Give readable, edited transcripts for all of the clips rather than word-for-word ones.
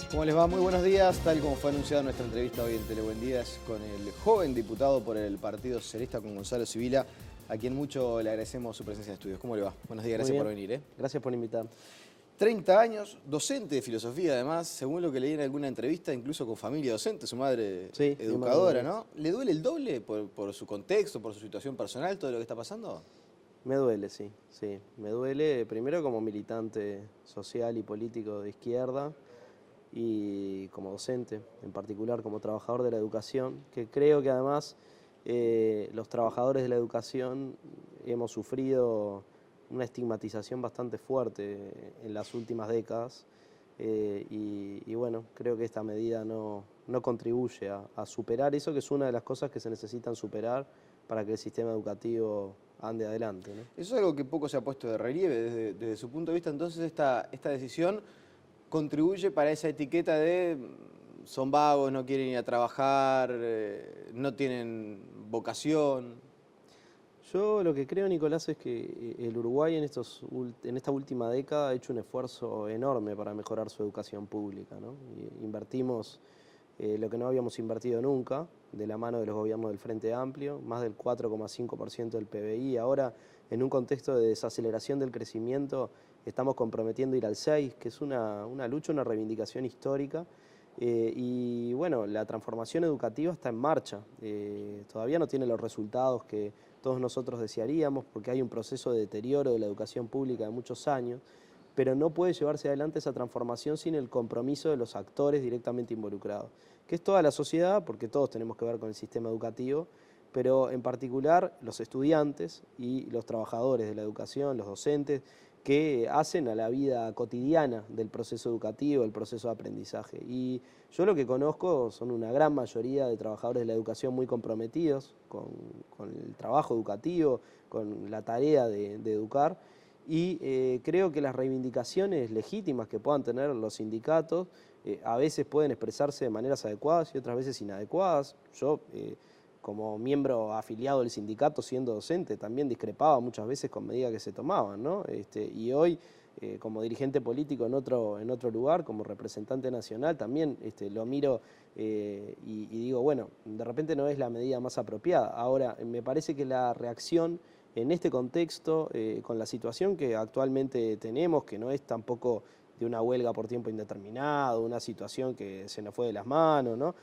¿Cómo les va? Muy buenos días. Tal como fue anunciada nuestra entrevista hoy en Telebuen Días con el joven diputado por el Partido Socialista, con Gonzalo Sibila, a quien mucho le agradecemos su presencia en estudios. ¿Cómo le va? Buenos días, gracias por venir. Gracias por invitar. 30 años, docente de filosofía además, según lo que leí en alguna entrevista, incluso con familia docente, su madre Sí, educadora, ¿no? ¿Le duele el doble por su contexto, por su situación personal, todo lo que está pasando? Me duele, sí. Me duele primero como militante social y político de izquierda y como docente, en particular como trabajador de la educación, que creo que además los trabajadores de la educación hemos sufrido una estigmatización bastante fuerte en las últimas décadas y bueno, creo que esta medida no contribuye a superar eso, que es una de las cosas que se necesitan superar para que el sistema educativo ande adelante, ¿no? Eso es algo que poco se ha puesto de relieve desde su punto de vista. Entonces esta decisión contribuye para esa etiqueta de son vagos, no quieren ir a trabajar, no tienen vocación. Yo lo que creo, Nicolás, es que el Uruguay en esta última década ha hecho un esfuerzo enorme para mejorar su educación pública, ¿no? Invertimos lo que no habíamos invertido nunca, de la mano de los gobiernos del Frente Amplio, más del 4,5% del PBI. Ahora, en un contexto de desaceleración del crecimiento, estamos comprometiendo ir al 6%, que es una lucha, una reivindicación histórica. Y bueno, la transformación educativa está en marcha. Todavía no tiene los resultados que todos nosotros desearíamos, porque hay un proceso de deterioro de la educación pública de muchos años, pero no puede llevarse adelante esa transformación sin el compromiso de los actores directamente involucrados, que es toda la sociedad, porque todos tenemos que ver con el sistema educativo, pero en particular los estudiantes y los trabajadores de la educación, los docentes, que hacen a la vida cotidiana del proceso educativo, del proceso de aprendizaje. Y yo lo que conozco son una gran mayoría de trabajadores de la educación muy comprometidos con el trabajo educativo, con la tarea de educar, y creo que las reivindicaciones legítimas que puedan tener los sindicatos a veces pueden expresarse de maneras adecuadas y otras veces inadecuadas. Yo, como miembro afiliado del sindicato, siendo docente, también discrepaba muchas veces con medidas que se tomaban, ¿no? Y hoy, como dirigente político en otro lugar, como representante nacional, también lo miro y digo, bueno, de repente no es la medida más apropiada. Ahora, me parece que la reacción en este contexto, con la situación que actualmente tenemos, que no es tampoco de una huelga por tiempo indeterminado, una situación que se nos fue de las manos, ¿no?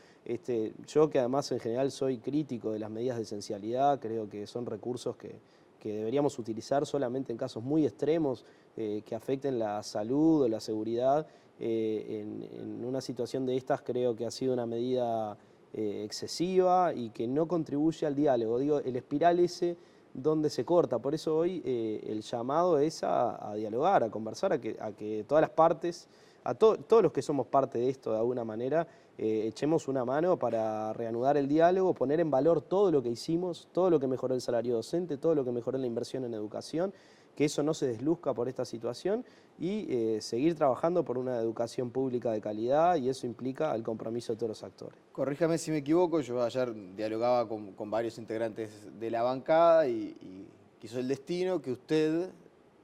Yo que además en general soy crítico de las medidas de esencialidad, creo que son recursos que deberíamos utilizar solamente en casos muy extremos que afecten la salud o la seguridad. En una situación de estas creo que ha sido una medida excesiva y que no contribuye al diálogo. Digo, el espiral ese donde se corta. Por eso hoy el llamado es a dialogar, a conversar, a que todas las partes, todos los que somos parte de esto de alguna manera, echemos una mano para reanudar el diálogo, poner en valor todo lo que hicimos, todo lo que mejoró el salario docente, todo lo que mejoró la inversión en educación, que eso no se desluzca por esta situación y seguir trabajando por una educación pública de calidad, y eso implica el compromiso de todos los actores. Corríjame si me equivoco, yo ayer dialogaba con varios integrantes de la bancada y quiso el destino que usted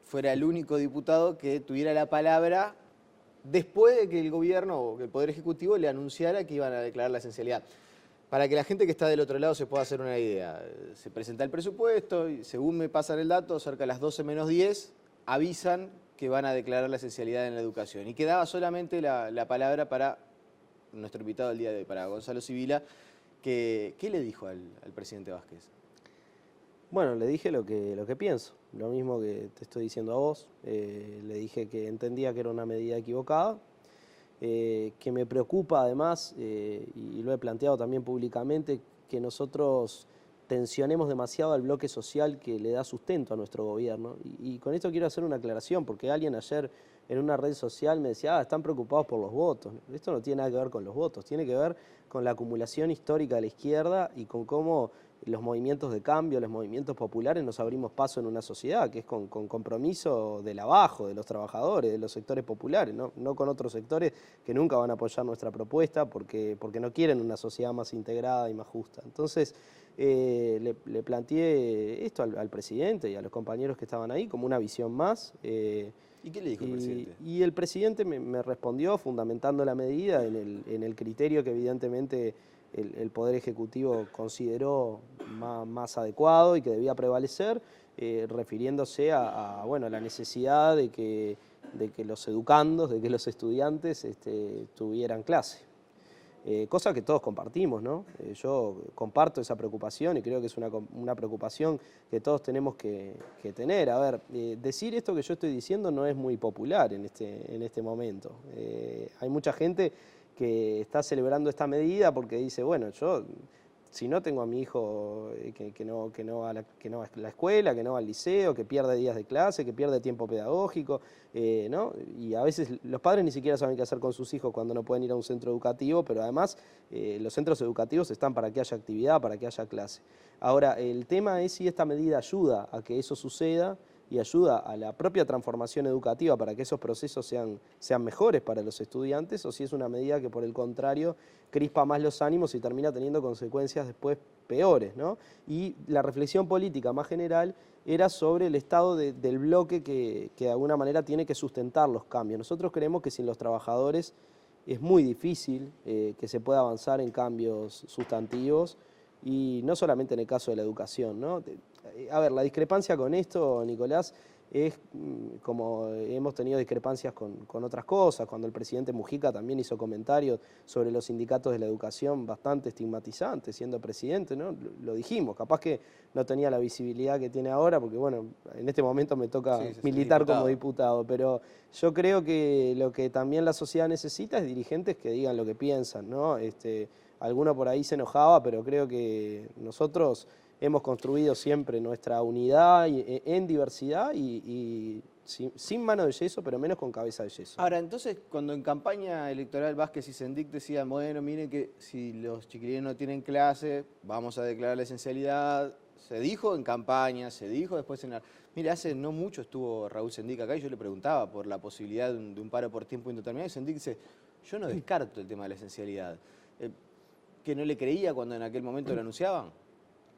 fuera el único diputado que tuviera la palabra después de que el gobierno o que el Poder Ejecutivo le anunciara que iban a declarar la esencialidad. Para que la gente que está del otro lado se pueda hacer una idea, se presenta el presupuesto y según me pasan el dato, cerca de las 12 menos 10, avisan que van a declarar la esencialidad en la educación. Y quedaba solamente la palabra para nuestro invitado del día de hoy, para Gonzalo Sibila. ¿Qué le dijo al presidente Vázquez? Bueno, le dije lo que pienso, lo mismo que te estoy diciendo a vos. Le dije que entendía que era una medida equivocada, que me preocupa además, y lo he planteado también públicamente, que nosotros tensionemos demasiado al bloque social que le da sustento a nuestro gobierno. Y con esto quiero hacer una aclaración, porque alguien ayer en una red social me decía, están preocupados por los votos. Esto no tiene nada que ver con los votos, tiene que ver con la acumulación histórica de la izquierda y con cómo los movimientos de cambio, los movimientos populares nos abrimos paso en una sociedad, que es con compromiso del abajo, de los trabajadores, de los sectores populares, no con otros sectores que nunca van a apoyar nuestra propuesta porque no quieren una sociedad más integrada y más justa. Entonces, le planteé esto al presidente y a los compañeros que estaban ahí como una visión más. ¿Y qué le dijo el presidente? Y el presidente me respondió fundamentando la medida en el criterio que evidentemente el Poder Ejecutivo consideró más adecuado y que debía prevalecer, refiriéndose bueno, a la necesidad de que los educandos, de que los estudiantes tuvieran clase. Cosa que todos compartimos, ¿no? Yo comparto esa preocupación y creo que es una preocupación que todos tenemos que tener. A ver, decir esto que yo estoy diciendo no es muy popular en este momento. Hay mucha gente que está celebrando esta medida porque dice, bueno, yo si no tengo a mi hijo que no va a la escuela, que no va al liceo, que pierde días de clase, que pierde tiempo pedagógico, ¿no? Y a veces los padres ni siquiera saben qué hacer con sus hijos cuando no pueden ir a un centro educativo, pero además los centros educativos están para que haya actividad, para que haya clase. Ahora, el tema es si esta medida ayuda a que eso suceda y ayuda a la propia transformación educativa para que esos procesos sean mejores para los estudiantes, o si es una medida que por el contrario crispa más los ánimos y termina teniendo consecuencias después peores, ¿no? Y la reflexión política más general era sobre el estado del bloque que de alguna manera tiene que sustentar los cambios. Nosotros creemos que sin los trabajadores es muy difícil que se pueda avanzar en cambios sustantivos, y no solamente en el caso de la educación, ¿no? A ver, la discrepancia con esto, Nicolás, es como hemos tenido discrepancias con otras cosas. Cuando el presidente Mujica también hizo comentarios sobre los sindicatos de la educación bastante estigmatizantes siendo presidente, ¿no? Lo dijimos, capaz que no tenía la visibilidad que tiene ahora, porque bueno, en este momento me toca militar como diputado, pero yo creo que lo que también la sociedad necesita es dirigentes que digan lo que piensan, ¿no? Alguno por ahí se enojaba, pero creo que nosotros hemos construido siempre nuestra unidad en diversidad y sin mano de yeso, pero menos con cabeza de yeso. Ahora, entonces, cuando en campaña electoral Vázquez y Sendik decían, bueno, miren que si los chiquilines no tienen clase, vamos a declarar la esencialidad, se dijo en campaña, se dijo después en la... Mire, hace no mucho estuvo Raúl Sendik acá y yo le preguntaba por la posibilidad de un paro por tiempo indeterminado y Sendik dice, yo no descarto el tema de la esencialidad. ¿Que no le creía cuando en aquel momento lo anunciaban?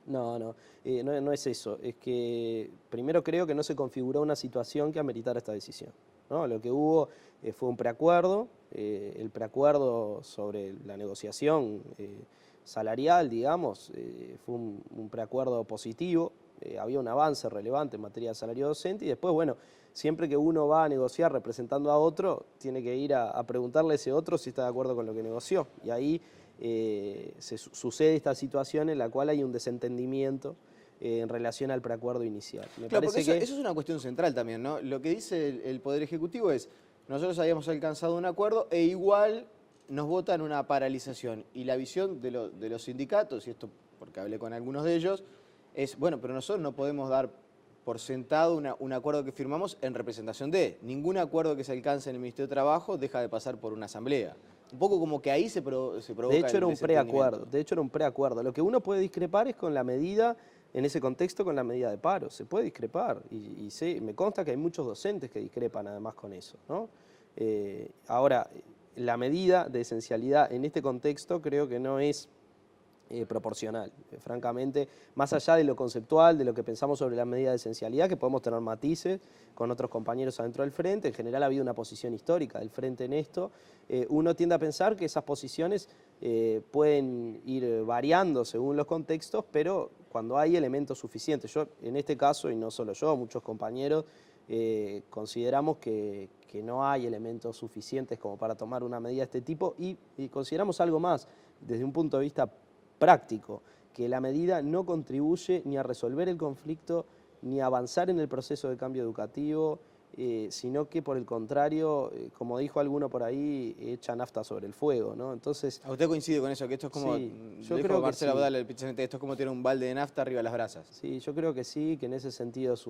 No es eso. Es que primero creo que no se configuró una situación que ameritara esta decisión, ¿no? Lo que hubo fue un preacuerdo, el preacuerdo sobre la negociación salarial, digamos, fue un preacuerdo positivo, había un avance relevante en materia de salario docente y después, bueno, siempre que uno va a negociar representando a otro, tiene que ir a preguntarle a ese otro si está de acuerdo con lo que negoció. Y ahí sucede esta situación en la cual hay un desentendimiento en relación al preacuerdo inicial. Claro, porque eso es una cuestión central también, ¿no? Lo que dice el Poder Ejecutivo es, nosotros habíamos alcanzado un acuerdo e igual nos votan una paralización. Y la visión de los sindicatos, y esto porque hablé con algunos de ellos, es, bueno, pero nosotros no podemos dar por sentado un acuerdo que firmamos en representación de. Ningún acuerdo que se alcance en el Ministerio de Trabajo deja de pasar por una asamblea. Un poco como que ahí se provoca De hecho era un preacuerdo. Lo que uno puede discrepar es con la medida, en ese contexto, con la medida de paro. Se puede discrepar y me consta que hay muchos docentes que discrepan además con eso, ¿no? Ahora, la medida de esencialidad en este contexto creo que no es proporcional, francamente, más allá de lo conceptual, de lo que pensamos sobre la medida de esencialidad, que podemos tener matices con otros compañeros adentro del Frente. En general ha habido una posición histórica del Frente en esto. Uno tiende a pensar que esas posiciones pueden ir variando según los contextos, pero cuando hay elementos suficientes. Yo, en este caso, y no solo yo, muchos compañeros, consideramos que no hay elementos suficientes como para tomar una medida de este tipo y consideramos algo más desde un punto de vista práctico, que la medida no contribuye ni a resolver el conflicto ni a avanzar en el proceso de cambio educativo, sino que por el contrario, como dijo alguno por ahí, echa nafta sobre el fuego, ¿no? Entonces, ¿a usted coincide con eso? Que esto es como, sí, yo creo que Marcelo sí. Abdala, el esto es como tirar un balde de nafta arriba de las brasas. Sí, yo creo que sí, que en ese sentido es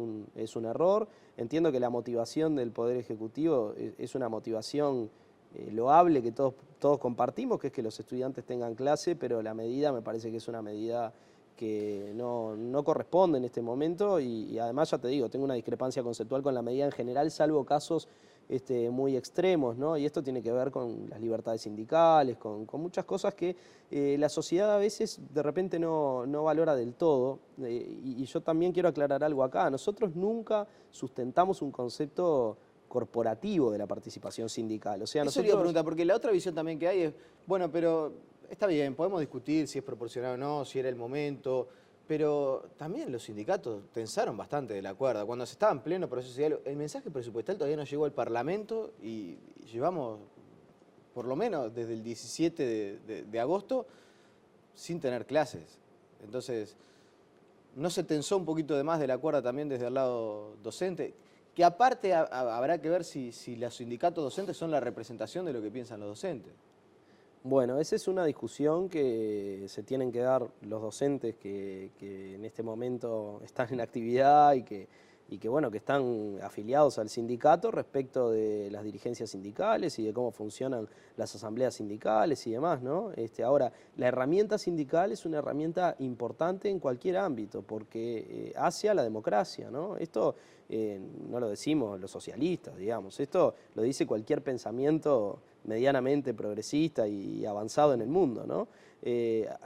un error. Entiendo que la motivación del Poder Ejecutivo es una motivación loable que todos compartimos, que es que los estudiantes tengan clase, pero la medida me parece que es una medida que no corresponde en este momento y además, ya te digo, tengo una discrepancia conceptual con la medida en general, salvo casos muy extremos, ¿no? Y esto tiene que ver con las libertades sindicales, con muchas cosas que la sociedad a veces de repente no valora del todo. Y yo también quiero aclarar algo acá. Nosotros nunca sustentamos un concepto corporativo de la participación sindical. O sea, Eso le iba a nosotros... preguntar, porque la otra visión también que hay es, bueno, pero está bien, podemos discutir si es proporcional o no, si era el momento, pero también los sindicatos tensaron bastante de la cuerda. Cuando se estaba en pleno proceso de diálogo, el mensaje presupuestal todavía no llegó al Parlamento y llevamos, por lo menos desde el 17 de agosto, sin tener clases. Entonces, ¿no se tensó un poquito de más de la cuerda también desde el lado docente? Que aparte habrá que ver si los sindicatos docentes son la representación de lo que piensan los docentes. Bueno, esa es una discusión que se tienen que dar los docentes que en este momento están en actividad y que, bueno, que están afiliados al sindicato respecto de las dirigencias sindicales y de cómo funcionan las asambleas sindicales y demás, ¿no? Ahora, la herramienta sindical es una herramienta importante en cualquier ámbito porque hace a la democracia, ¿no? Esto no lo decimos los socialistas, digamos, esto lo dice cualquier pensamiento medianamente progresista y avanzado en el mundo, ¿no?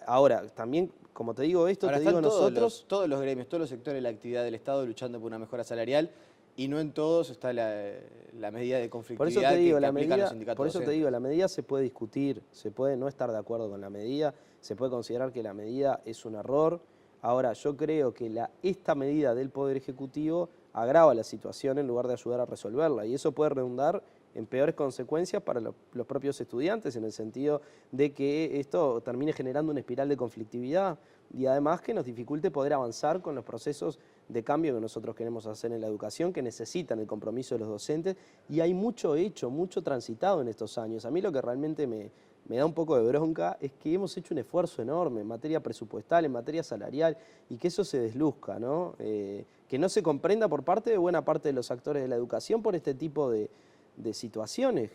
Ahora, también, como te digo esto, Ahora te digo están nosotros... todos los gremios, todos los sectores de la actividad del Estado luchando por una mejora salarial y no en todos está la medida de conflictividad que aplican los sindicatos por eso te docentes. digo, la medida se puede discutir, se puede no estar de acuerdo con la medida, se puede considerar que la medida es un error. Ahora, yo creo que esta medida del Poder Ejecutivo agrava la situación en lugar de ayudar a resolverla y eso puede redundar en peores consecuencias para los propios estudiantes, en el sentido de que esto termine generando una espiral de conflictividad y además que nos dificulte poder avanzar con los procesos de cambio que nosotros queremos hacer en la educación, que necesitan el compromiso de los docentes, y hay mucho hecho, mucho transitado en estos años. A mí lo que realmente me da un poco de bronca es que hemos hecho un esfuerzo enorme en materia presupuestal, en materia salarial, y que eso se desluzca, ¿no? Que no se comprenda por parte de buena parte de los actores de la educación por este tipo de situaciones,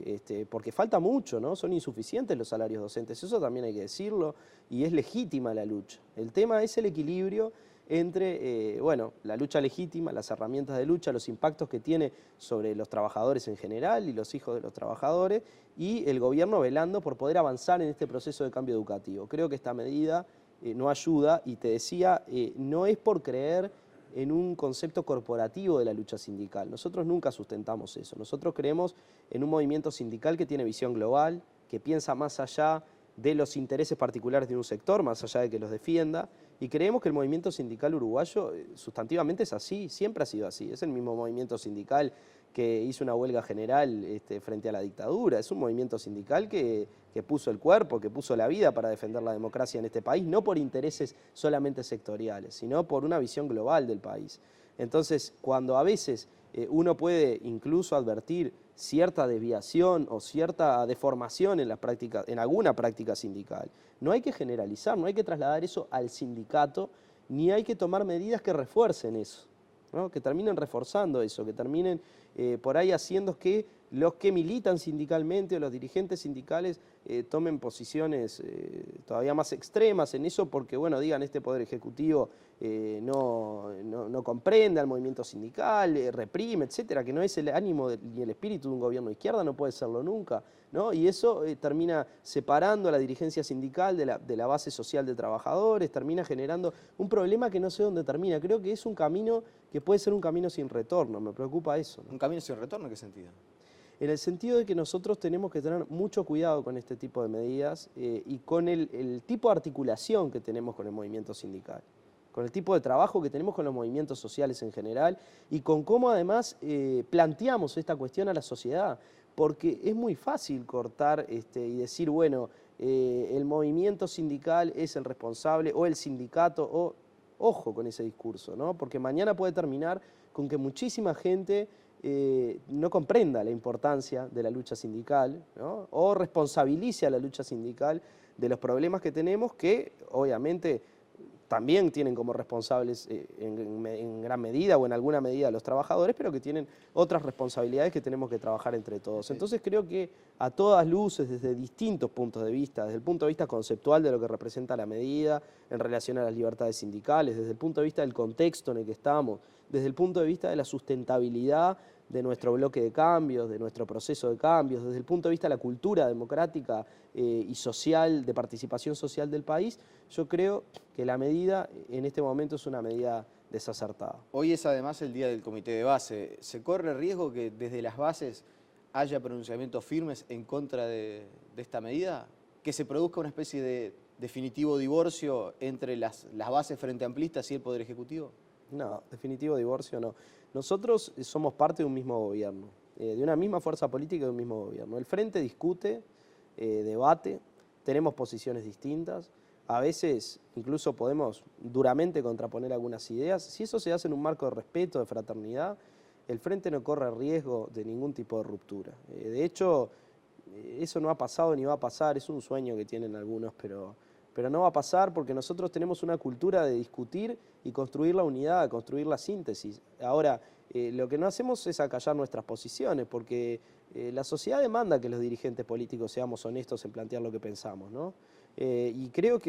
porque falta mucho, ¿no? Son insuficientes los salarios docentes, eso también hay que decirlo, y es legítima la lucha. El tema es el equilibrio entre, bueno, la lucha legítima, las herramientas de lucha, los impactos que tiene sobre los trabajadores en general y los hijos de los trabajadores, y el gobierno velando por poder avanzar en este proceso de cambio educativo. Creo que esta medida no ayuda, y te decía, no es por creer en un concepto corporativo de la lucha sindical. Nosotros nunca sustentamos eso. Nosotros creemos en un movimiento sindical que tiene visión global, que piensa más allá de los intereses particulares de un sector, más allá de que los defienda, y creemos que el movimiento sindical uruguayo sustantivamente es así, siempre ha sido así. Es el mismo movimiento sindical que hizo una huelga general frente a la dictadura. Es un movimiento sindical que puso el cuerpo, que puso la vida para defender la democracia en este país, no por intereses solamente sectoriales, sino por una visión global del país. Entonces, cuando a veces uno puede incluso advertir cierta desviación o cierta deformación en alguna práctica sindical, no hay que generalizar, no hay que trasladar eso al sindicato, ni hay que tomar medidas que refuercen eso, ¿no? Que terminen reforzando eso, que terminen por ahí haciendo que los que militan sindicalmente o los dirigentes sindicales tomen posiciones todavía más extremas en eso porque, bueno, digan este Poder Ejecutivo no comprende al movimiento sindical, reprime, etcétera, que no es el ánimo ni el espíritu de un gobierno de izquierda, no puede serlo nunca, ¿no? Y eso termina separando a la dirigencia sindical de la base social de trabajadores, termina generando un problema que no sé dónde termina. Creo que es un camino que puede ser un camino sin retorno, me preocupa eso, ¿no? ¿Un camino sin retorno? ¿En qué sentido? En el sentido de que nosotros tenemos que tener mucho cuidado con este tipo de medidas y con el tipo de articulación que tenemos con el movimiento sindical, con el tipo de trabajo que tenemos con los movimientos sociales en general y con cómo además planteamos esta cuestión a la sociedad, porque es muy fácil cortar y decir, bueno, el movimiento sindical es el responsable o el sindicato, o ojo con ese discurso, ¿no? Porque mañana puede terminar con que muchísima gente no comprenda la importancia de la lucha sindical, ¿no? O responsabilice a la lucha sindical de los problemas que tenemos, que obviamente también tienen como responsables en gran medida o en alguna medida los trabajadores, pero que tienen otras responsabilidades que tenemos que trabajar entre todos. Sí. Entonces creo que a todas luces, desde distintos puntos de vista, desde el punto de vista conceptual de lo que representa la medida en relación a las libertades sindicales, desde el punto de vista del contexto en el que estamos, desde el punto de vista de la sustentabilidad de nuestro bloque de cambios, de nuestro proceso de cambios, desde el punto de vista de la cultura democrática y social, de participación social del país, yo creo que la medida en este momento es una medida desacertada. Hoy es además el día del comité de base. ¿Se corre riesgo que desde las bases haya pronunciamientos firmes en contra de esta medida? ¿Que se produzca una especie de definitivo divorcio entre las bases frente amplistas y el Poder Ejecutivo? No, definitivo divorcio no. Nosotros somos parte de un mismo gobierno, de una misma fuerza política y de un mismo gobierno. El Frente discute, debate, tenemos posiciones distintas, a veces incluso podemos duramente contraponer algunas ideas. Si eso se hace en un marco de respeto, de fraternidad, el Frente no corre riesgo de ningún tipo de ruptura. De hecho, eso no ha pasado ni va a pasar, es un sueño que tienen algunos, pero no va a pasar porque nosotros tenemos una cultura de discutir y construir la unidad, construir la síntesis. Ahora, lo que no hacemos es acallar nuestras posiciones, porque la sociedad demanda que los dirigentes políticos seamos honestos en plantear lo que pensamos, ¿no? Y creo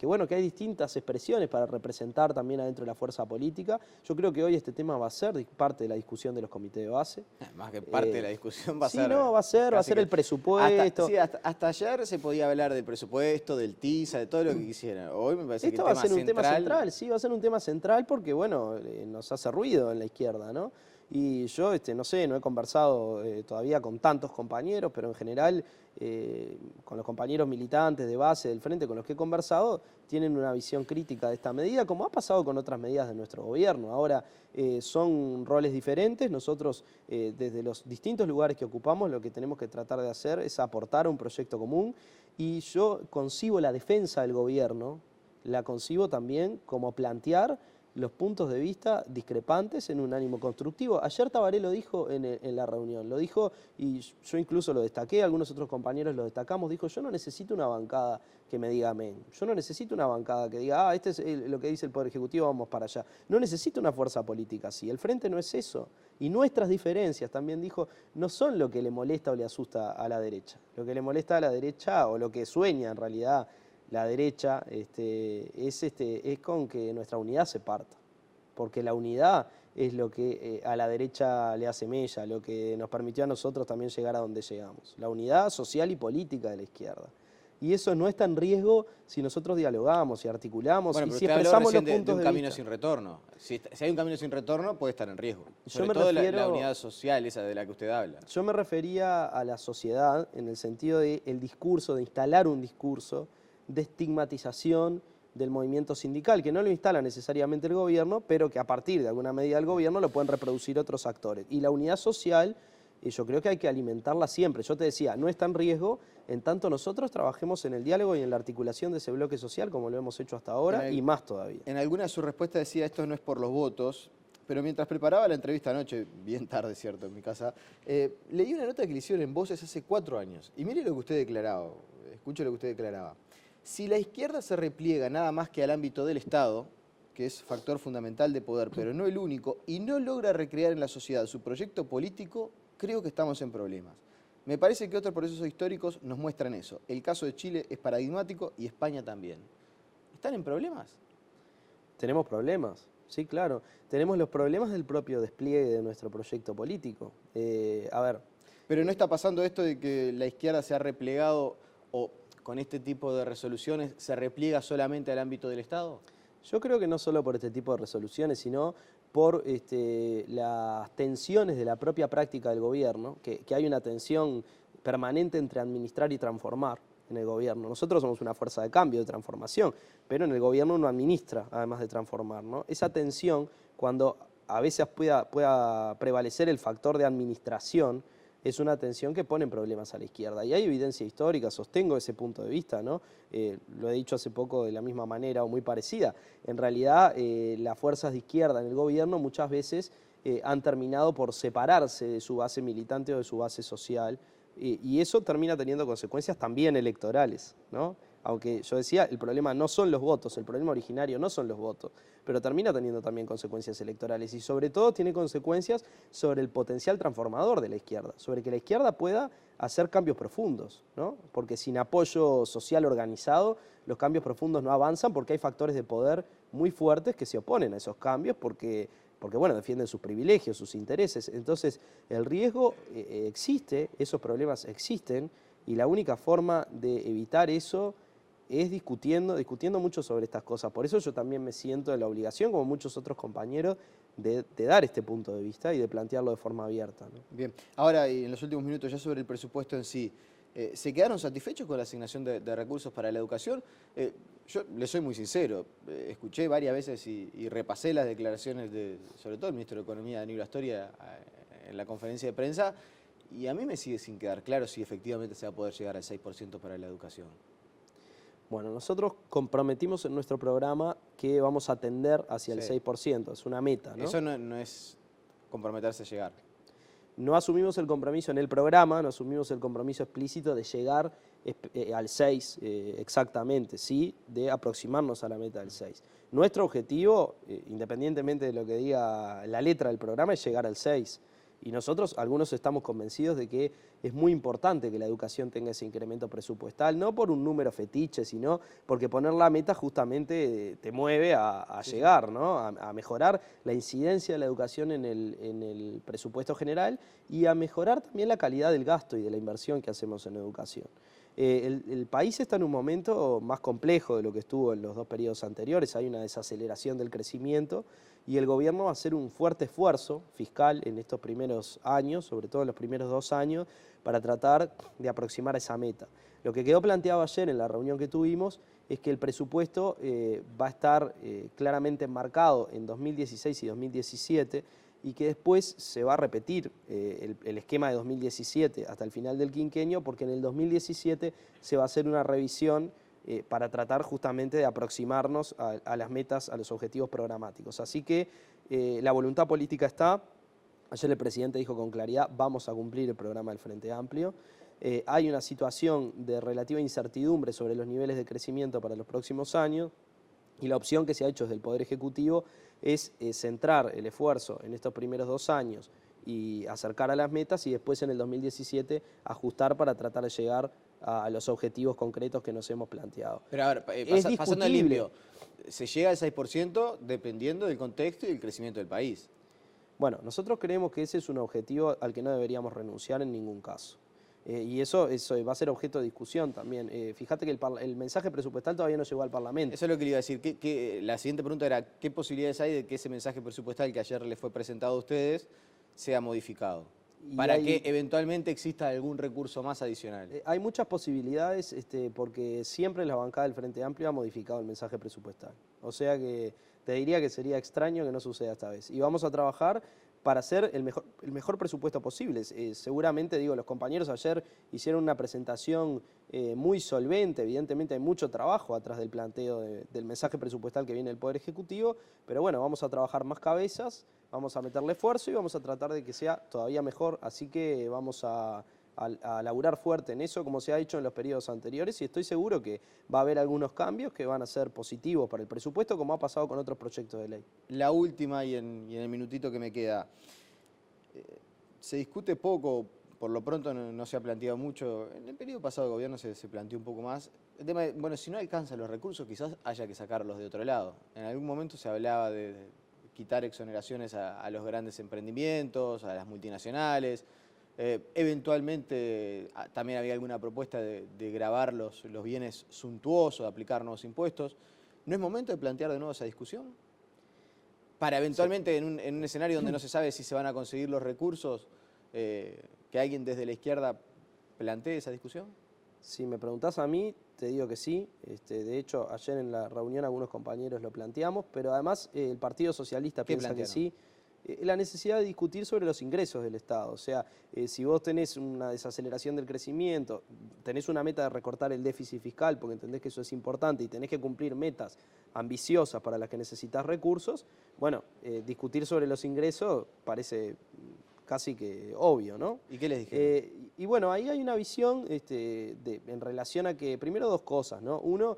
bueno, que hay distintas expresiones para representar también adentro de la fuerza política. Yo creo que hoy este tema va a ser parte de la discusión de los comités de base. Más que parte de la discusión va a ser... Sí, no, va a ser el presupuesto. Hasta ayer se podía hablar del presupuesto, del TISA, de todo lo que quisieran. Hoy me parece Esto que va a ser un tema central, sí, va a ser un tema central porque, bueno, nos hace ruido en la izquierda, ¿no? Y yo, no sé, no he conversado todavía con tantos compañeros, pero en general con los compañeros militantes de base del Frente con los que he conversado, tienen una visión crítica de esta medida, como ha pasado con otras medidas de nuestro gobierno. Ahora, son roles diferentes, nosotros desde los distintos lugares que ocupamos lo que tenemos que tratar de hacer es aportar a un proyecto común y yo concibo la defensa del gobierno, la concibo también como plantear los puntos de vista discrepantes en un ánimo constructivo. Ayer Tabaré lo dijo en la reunión, lo dijo y yo incluso lo destaqué, algunos otros compañeros lo destacamos, dijo yo no necesito una bancada que me diga amén, yo no necesito una bancada que diga, este es lo que dice el Poder Ejecutivo, vamos para allá. No necesito una fuerza política así, el Frente no es eso. Y nuestras diferencias, también dijo, no son lo que le molesta o le asusta a la derecha. Lo que le molesta a la derecha o lo que sueña en realidad la derecha es con que nuestra unidad se parta, porque la unidad es lo que a la derecha le hace mella, lo que nos permitió a nosotros también llegar a donde llegamos, la unidad social y política de la izquierda. Y eso no está en riesgo si nosotros dialogamos y articulamos y si expresamos los puntos de vista. Un camino sin retorno. Si hay un camino sin retorno, puede estar en riesgo. Sobre todo la unidad social, esa de la que usted habla. Yo me refería a la sociedad en el sentido de el discurso, de instalar un discurso de estigmatización del movimiento sindical, que no lo instala necesariamente el gobierno, pero que a partir de alguna medida del gobierno lo pueden reproducir otros actores. Y la unidad social, yo creo que hay que alimentarla siempre. Yo te decía, no está en riesgo en tanto nosotros trabajemos en el diálogo y en la articulación de ese bloque social, como lo hemos hecho hasta ahora, y más todavía. En alguna de sus respuestas decía, esto no es por los votos, pero mientras preparaba la entrevista anoche, bien tarde, cierto, en mi casa, leí una nota que le hicieron en Voces hace 4 años. Y mire lo que usted declaraba, escuche lo que usted declaraba. Si la izquierda se repliega nada más que al ámbito del Estado, que es factor fundamental de poder, pero no el único, y no logra recrear en la sociedad su proyecto político, creo que estamos en problemas. Me parece que otros procesos históricos nos muestran eso. El caso de Chile es paradigmático y España también. ¿Están en problemas? Tenemos problemas, sí, claro. Tenemos los problemas del propio despliegue de nuestro proyecto político. A ver. Pero ¿no está pasando esto de que la izquierda se ha replegado o con este tipo de resoluciones se repliega solamente al ámbito del Estado? Yo creo que no solo por este tipo de resoluciones, sino por las tensiones de la propia práctica del gobierno, que hay una tensión permanente entre administrar y transformar en el gobierno. Nosotros somos una fuerza de cambio, de transformación, pero en el gobierno uno administra, además de transformar, ¿no? Esa tensión, cuando a veces pueda prevalecer el factor de administración, es una tensión que pone en problemas a la izquierda. Y hay evidencia histórica, sostengo ese punto de vista, ¿no? Lo he dicho hace poco de la misma manera o muy parecida. En realidad, las fuerzas de izquierda en el gobierno muchas veces han terminado por separarse de su base militante o de su base social, y eso termina teniendo consecuencias también electorales, ¿no? Aunque yo decía, el problema no son los votos, el problema originario no son los votos, pero termina teniendo también consecuencias electorales y sobre todo tiene consecuencias sobre el potencial transformador de la izquierda, sobre que la izquierda pueda hacer cambios profundos, ¿no? Porque sin apoyo social organizado los cambios profundos no avanzan porque hay factores de poder muy fuertes que se oponen a esos cambios porque porque bueno, defienden sus privilegios, sus intereses. Entonces, el riesgo existe, esos problemas existen, y la única forma de evitar eso es discutiendo mucho sobre estas cosas. Por eso yo también me siento en la obligación, como muchos otros compañeros, de dar este punto de vista y de plantearlo de forma abierta, ¿no? Bien, ahora y en los últimos minutos ya sobre el presupuesto en sí, ¿se quedaron satisfechos con la asignación de recursos para la educación? Yo les soy muy sincero, escuché varias veces y repasé las declaraciones sobre todo el ministro de Economía, Danilo Astoria, en la conferencia de prensa, y a mí me sigue sin quedar claro si efectivamente se va a poder llegar al 6% para la educación. Bueno, nosotros comprometimos en nuestro programa que vamos a tender hacia el Sí. 6%, es una meta, ¿no? Eso no es comprometerse a llegar. No asumimos el compromiso en el programa, no asumimos el compromiso explícito de llegar al 6 exactamente, sí, de aproximarnos a la meta del 6. Nuestro objetivo, independientemente de lo que diga la letra del programa, es llegar al 6. Y nosotros, algunos estamos convencidos de que es muy importante que la educación tenga ese incremento presupuestal, no por un número fetiche, sino porque poner la meta justamente te mueve a llegar, ¿no? A mejorar la incidencia de la educación en el presupuesto general y a mejorar también la calidad del gasto y de la inversión que hacemos en educación. El país está en un momento más complejo de lo que estuvo en los 2 periodos anteriores, hay una desaceleración del crecimiento y el gobierno va a hacer un fuerte esfuerzo fiscal en estos primeros años, sobre todo en los primeros 2 años, para tratar de aproximar a esa meta. Lo que quedó planteado ayer en la reunión que tuvimos es que el presupuesto va a estar claramente enmarcado en 2016 y 2017 y que después se va a repetir el esquema de 2017 hasta el final del quinquenio, porque en el 2017 se va a hacer una revisión para tratar justamente de aproximarnos a las metas, a los objetivos programáticos. Así que la voluntad política está. Ayer el presidente dijo con claridad, vamos a cumplir el programa del Frente Amplio. Hay una situación de relativa incertidumbre sobre los niveles de crecimiento para los próximos años y la opción que se ha hecho desde el Poder Ejecutivo es centrar el esfuerzo en estos primeros 2 años y acercar a las metas y después en el 2017 ajustar para tratar de llegar a los objetivos concretos que nos hemos planteado. Pero a ver, pasando al limpio, se llega al 6% dependiendo del contexto y del crecimiento del país. Bueno, nosotros creemos que ese es un objetivo al que no deberíamos renunciar en ningún caso. Y eso va a ser objeto de discusión también. Fíjate que el mensaje presupuestal todavía no llegó al Parlamento. Eso es lo que le iba a decir. La siguiente pregunta era, ¿qué posibilidades hay de que ese mensaje presupuestal que ayer les fue presentado a ustedes sea modificado? Para que eventualmente exista algún recurso más adicional. Hay muchas posibilidades porque siempre la bancada del Frente Amplio ha modificado el mensaje presupuestal. O sea que te diría que sería extraño que no suceda esta vez. Y vamos a trabajar para hacer el mejor presupuesto posible. Seguramente, digo, los compañeros ayer hicieron una presentación muy solvente, evidentemente hay mucho trabajo atrás del planteo del mensaje presupuestal que viene del Poder Ejecutivo, pero bueno, vamos a trabajar más cabezas, vamos a meterle esfuerzo y vamos a tratar de que sea todavía mejor, así que vamos a laburar fuerte en eso como se ha hecho en los periodos anteriores y estoy seguro que va a haber algunos cambios que van a ser positivos para el presupuesto como ha pasado con otros proyectos de ley. La última y en el minutito que me queda, se discute poco, por lo pronto no se ha planteado mucho, en el periodo pasado de gobierno se planteó un poco más, el tema de, bueno, si no alcanzan los recursos quizás haya que sacarlos de otro lado. En algún momento se hablaba de quitar exoneraciones a los grandes emprendimientos, a las multinacionales. Eventualmente también había alguna propuesta de gravar los bienes suntuosos, de aplicar nuevos impuestos. ¿No es momento de plantear de nuevo esa discusión? Para eventualmente en un escenario donde no se sabe si se van a conseguir los recursos, que alguien desde la izquierda plantee esa discusión. Si me preguntás a mí, te digo que sí. De hecho, ayer en la reunión algunos compañeros lo planteamos, pero además el Partido Socialista piensa que sí. La necesidad de discutir sobre los ingresos del Estado. O sea, si vos tenés una desaceleración del crecimiento, tenés una meta de recortar el déficit fiscal, porque entendés que eso es importante, y tenés que cumplir metas ambiciosas para las que necesitas recursos, bueno, discutir sobre los ingresos parece casi que obvio, ¿no? ¿Y qué les dijeron? Y bueno, ahí hay una visión en relación a que, primero 2 cosas, ¿no? Uno,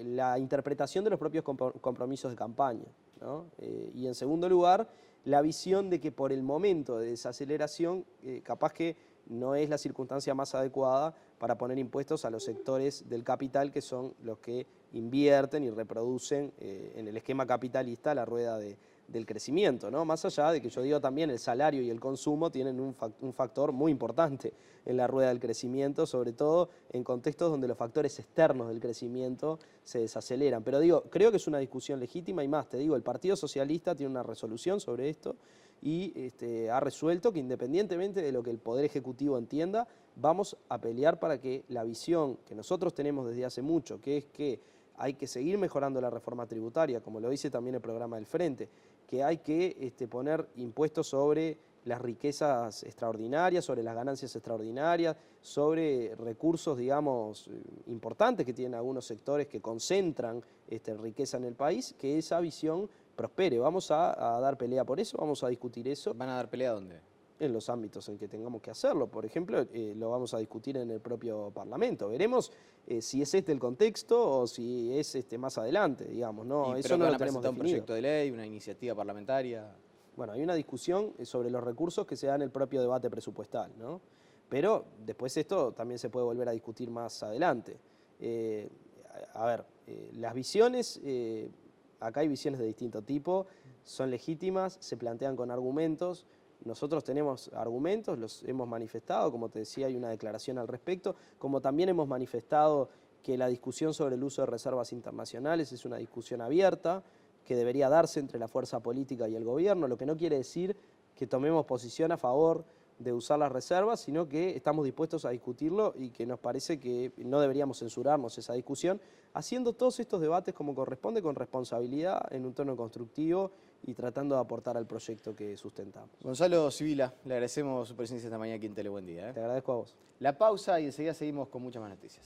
la interpretación de los propios compromisos de campaña, ¿no? Y en segundo lugar, la visión de que por el momento de desaceleración, capaz que no es la circunstancia más adecuada para poner impuestos a los sectores del capital que son los que invierten y reproducen en el esquema capitalista la rueda de del crecimiento, ¿no? Más allá de que yo digo también el salario y el consumo tienen un factor muy importante en la rueda del crecimiento, sobre todo en contextos donde los factores externos del crecimiento se desaceleran. Pero digo, creo que es una discusión legítima y más, te digo, el Partido Socialista tiene una resolución sobre esto y ha resuelto que independientemente de lo que el Poder Ejecutivo entienda, vamos a pelear para que la visión que nosotros tenemos desde hace mucho, que es que hay que seguir mejorando la reforma tributaria, como lo dice también el programa del Frente, que hay que poner impuestos sobre las riquezas extraordinarias, sobre las ganancias extraordinarias, sobre recursos, digamos, importantes que tienen algunos sectores que concentran riqueza en el país, que esa visión prospere. Vamos a dar pelea por eso, vamos a discutir eso. ¿Van a dar pelea dónde? En los ámbitos en que tengamos que hacerlo. Por ejemplo, lo vamos a discutir en el propio Parlamento. Veremos si es este el contexto o si es más adelante, digamos. No, eso no lo tenemos definido. ¿Un proyecto de ley, una iniciativa parlamentaria? Bueno, hay una discusión sobre los recursos que se da en el propio debate presupuestal, ¿no? Pero después esto también se puede volver a discutir más adelante. Las visiones, acá hay visiones de distinto tipo, son legítimas, se plantean con argumentos. Nosotros tenemos argumentos, los hemos manifestado, como te decía, hay una declaración al respecto, como también hemos manifestado que la discusión sobre el uso de reservas internacionales es una discusión abierta, que debería darse entre la fuerza política y el gobierno, lo que no quiere decir que tomemos posición a favor de usar las reservas, sino que estamos dispuestos a discutirlo y que nos parece que no deberíamos censurarnos esa discusión, haciendo todos estos debates como corresponde, con responsabilidad, en un tono constructivo y tratando de aportar al proyecto que sustentamos. Gonzalo Sibila, le agradecemos su presencia esta mañana aquí en Tele Buen Día. Te agradezco a vos. La pausa y enseguida seguimos con muchas más noticias.